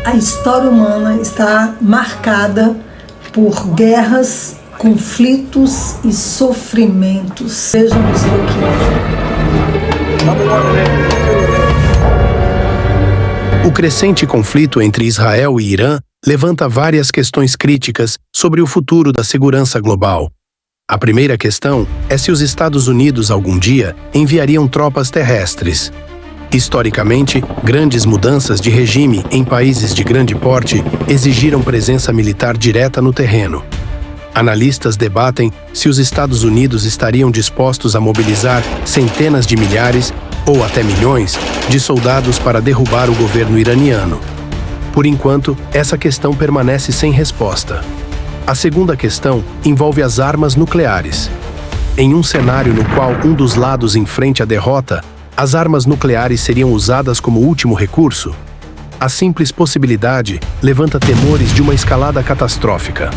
A história humana está marcada por guerras, conflitos e sofrimentos. Vejam isso aqui. O crescente conflito entre Israel e Irã levanta várias questões críticas sobre o futuro da segurança global. A primeira questão é se os Estados Unidos algum dia enviariam tropas terrestres. Historicamente, grandes mudanças de regime em países de grande porte exigiram presença militar direta no terreno. Analistas debatem se os Estados Unidos estariam dispostos a mobilizar centenas de milhares ou até milhões de soldados para derrubar o governo iraniano. Por enquanto, essa questão permanece sem resposta. A segunda questão envolve as armas nucleares. Em um cenário no qual um dos lados enfrente a derrota, as armas nucleares seriam usadas como último recurso? A simples possibilidade levanta temores de uma escalada catastrófica.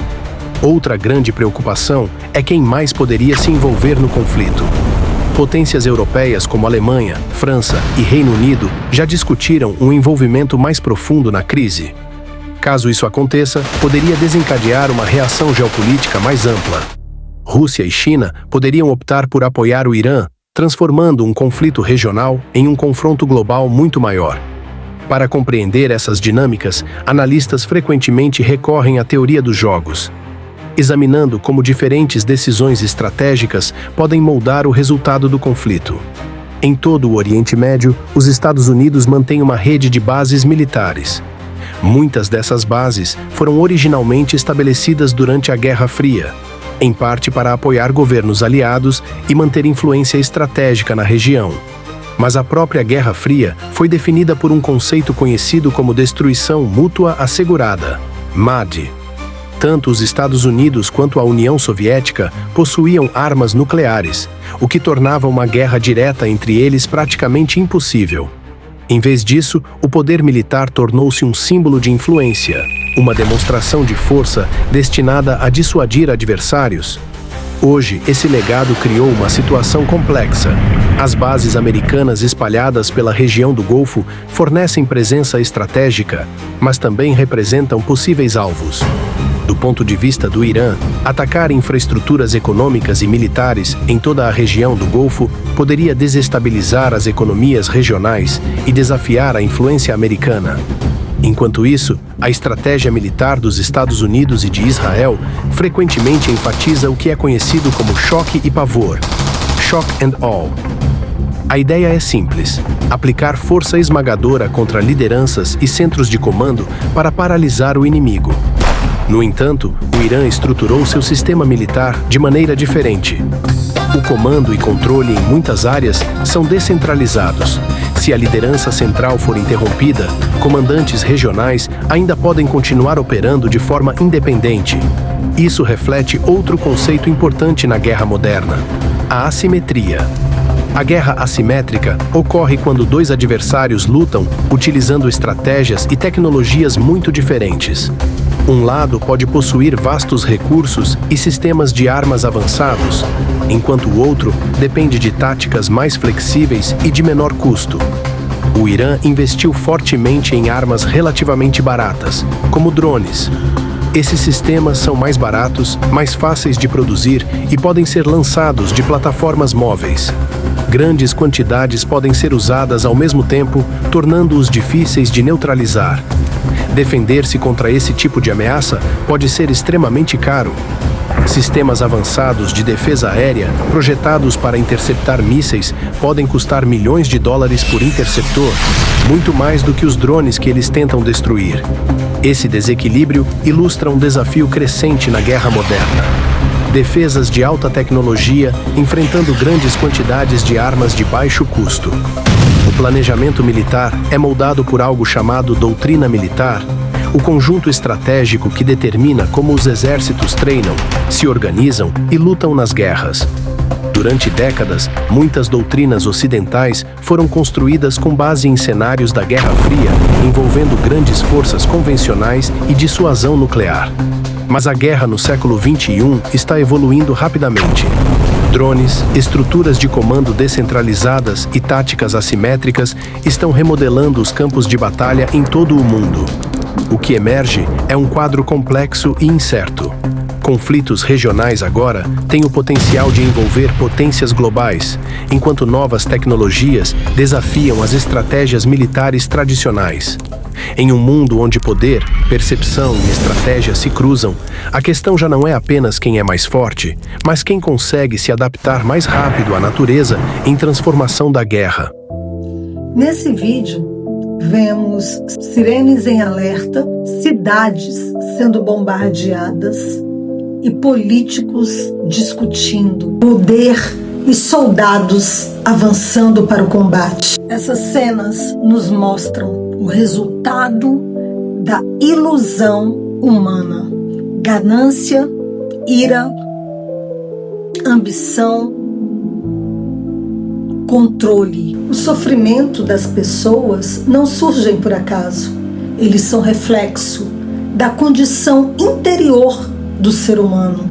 Outra grande preocupação é quem mais poderia se envolver no conflito. Potências europeias como Alemanha, França e Reino Unido já discutiram um envolvimento mais profundo na crise. Caso isso aconteça, poderia desencadear uma reação geopolítica mais ampla. Rússia e China poderiam optar por apoiar o Irã, transformando um conflito regional em um confronto global muito maior. Para compreender essas dinâmicas, analistas frequentemente recorrem à teoria dos jogos, examinando como diferentes decisões estratégicas podem moldar o resultado do conflito. Em todo o Oriente Médio, os Estados Unidos mantêm uma rede de bases militares. Muitas dessas bases foram originalmente estabelecidas durante a Guerra Fria, em parte para apoiar governos aliados e manter influência estratégica na região. Mas a própria Guerra Fria foi definida por um conceito conhecido como destruição mútua assegurada, MAD. Tanto os Estados Unidos quanto a União Soviética possuíam armas nucleares, o que tornava uma guerra direta entre eles praticamente impossível. Em vez disso, o poder militar tornou-se um símbolo de influência, uma demonstração de força destinada a dissuadir adversários. Hoje, esse legado criou uma situação complexa. As bases americanas espalhadas pela região do Golfo fornecem presença estratégica, mas também representam possíveis alvos. Do ponto de vista do Irã, atacar infraestruturas econômicas e militares em toda a região do Golfo poderia desestabilizar as economias regionais e desafiar a influência americana. Enquanto isso, a estratégia militar dos Estados Unidos e de Israel frequentemente enfatiza o que é conhecido como choque e pavor, shock and awe. A ideia é simples: aplicar força esmagadora contra lideranças e centros de comando para paralisar o inimigo. No entanto, o Irã estruturou seu sistema militar de maneira diferente. O comando e controle em muitas áreas são descentralizados. Se a liderança central for interrompida, comandantes regionais ainda podem continuar operando de forma independente. Isso reflete outro conceito importante na guerra moderna: a assimetria. A guerra assimétrica ocorre quando dois adversários lutam utilizando estratégias e tecnologias muito diferentes. Um lado pode possuir vastos recursos e sistemas de armas avançados, enquanto o outro depende de táticas mais flexíveis e de menor custo. O Irã investiu fortemente em armas relativamente baratas, como drones. Esses sistemas são mais baratos, mais fáceis de produzir e podem ser lançados de plataformas móveis. Grandes quantidades podem ser usadas ao mesmo tempo, tornando-os difíceis de neutralizar. Defender-se contra esse tipo de ameaça pode ser extremamente caro. Sistemas avançados de defesa aérea, projetados para interceptar mísseis, podem custar milhões de dólares por interceptor, muito mais do que os drones que eles tentam destruir. Esse desequilíbrio ilustra um desafio crescente na guerra moderna. Defesas de alta tecnologia enfrentando grandes quantidades de armas de baixo custo. O planejamento militar é moldado por algo chamado doutrina militar, o conjunto estratégico que determina como os exércitos treinam, se organizam e lutam nas guerras. Durante décadas, muitas doutrinas ocidentais foram construídas com base em cenários da Guerra Fria, envolvendo grandes forças convencionais e dissuasão nuclear. Mas a guerra no século XXI está evoluindo rapidamente. Drones, estruturas de comando descentralizadas e táticas assimétricas estão remodelando os campos de batalha em todo o mundo. O que emerge é um quadro complexo e incerto. Conflitos regionais agora têm o potencial de envolver potências globais, enquanto novas tecnologias desafiam as estratégias militares tradicionais. Em um mundo onde poder, percepção e estratégia se cruzam, a questão já não é apenas quem é mais forte, mas quem consegue se adaptar mais rápido à natureza em transformação da guerra. Nesse vídeo, vemos sirenes em alerta, cidades sendo bombardeadas e políticos discutindo, poder e soldados avançando para o combate. Essas cenas nos mostram o resultado da ilusão humana: ganância, ira, ambição, controle. O sofrimento das pessoas não surgem por acaso. Eles são reflexo da condição interior do ser humano.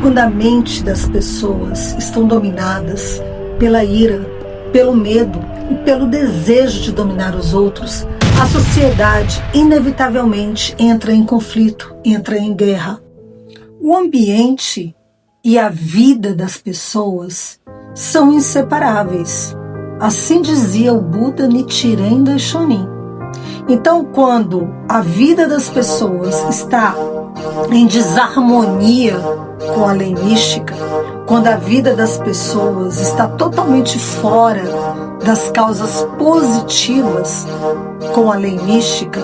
Quando a mente das pessoas estão dominadas pela ira, pelo medo e pelo desejo de dominar os outros, a sociedade inevitavelmente entra em conflito, entra em guerra. O ambiente e a vida das pessoas são inseparáveis. Assim dizia o Buda Nichiren Daishonin. Então, quando a vida das pessoas está em desarmonia com a lei mística, quando a vida das pessoas está totalmente fora das causas positivas com a lei mística,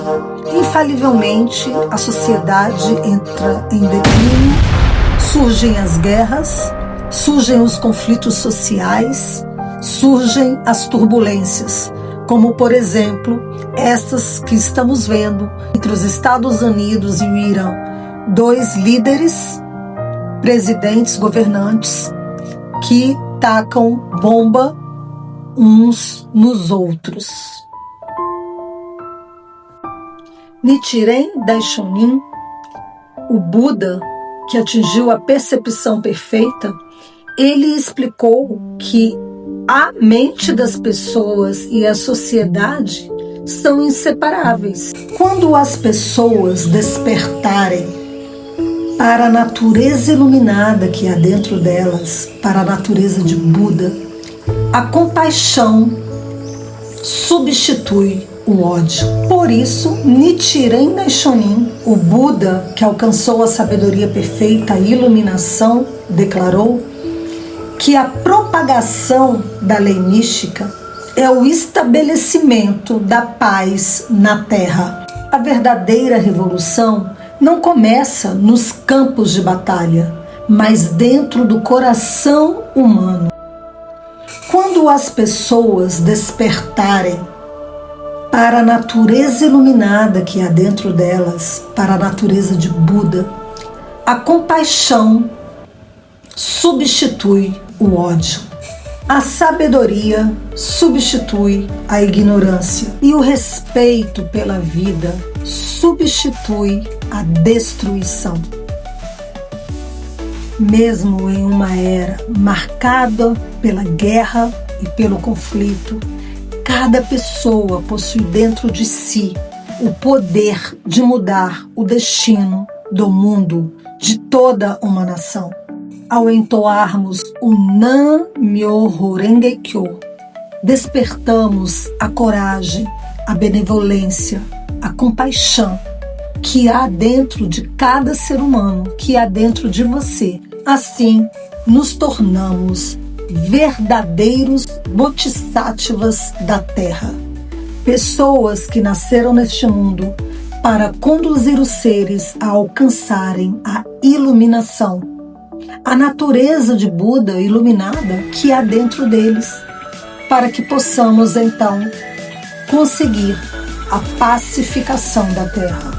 infalivelmente a sociedade entra em declínio, surgem as guerras, surgem os conflitos sociais, surgem as turbulências, como, por exemplo, estas que estamos vendo entre os Estados Unidos e o Irã. 2 líderes, presidentes, governantes, que tacam bomba uns nos outros. Nichiren Daishonin, o Buda que atingiu a percepção perfeita, ele explicou que a mente das pessoas e a sociedade são inseparáveis. Quando as pessoas despertarem para a natureza iluminada que há dentro delas, para a natureza de Buda, a compaixão substitui o ódio. Por isso, Nichiren Daishonin, o Buda que alcançou a sabedoria perfeita, a iluminação, declarou que a propagação da lei mística é o estabelecimento da paz na Terra. A verdadeira revolução não começa nos campos de batalha, mas dentro do coração humano. Quando as pessoas despertarem para a natureza iluminada que há dentro delas, para a natureza de Buda, a compaixão substitui o ódio. A sabedoria substitui a ignorância e o respeito pela vida substitui a destruição. Mesmo em uma era marcada pela guerra e pelo conflito, cada pessoa possui dentro de si o poder de mudar o destino do mundo, de toda uma nação. Ao entoarmos o Nam-myoho Renge-kyo, despertamos a coragem, a benevolência, a compaixão que há dentro de cada ser humano, que há dentro de você. Assim, nos tornamos verdadeiros bodhisattvas da Terra. Pessoas que nasceram neste mundo para conduzir os seres a alcançarem a iluminação, a natureza de Buda iluminada que há dentro deles, para que possamos então conseguir a pacificação da Terra.